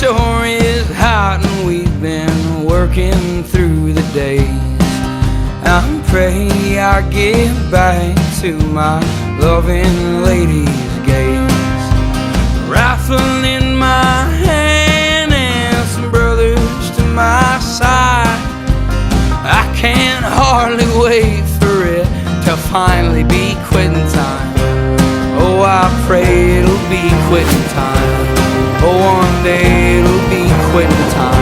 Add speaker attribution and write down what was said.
Speaker 1: sure is hot and we've been working through the days. I pray I get back to my loving lady's gaze. Rifle in my hand and some brothers to my side. I can't hardly wait for it to finally be quitting time. Oh, I pray it'll be quitting time. Oh, one day it'll be quitting time.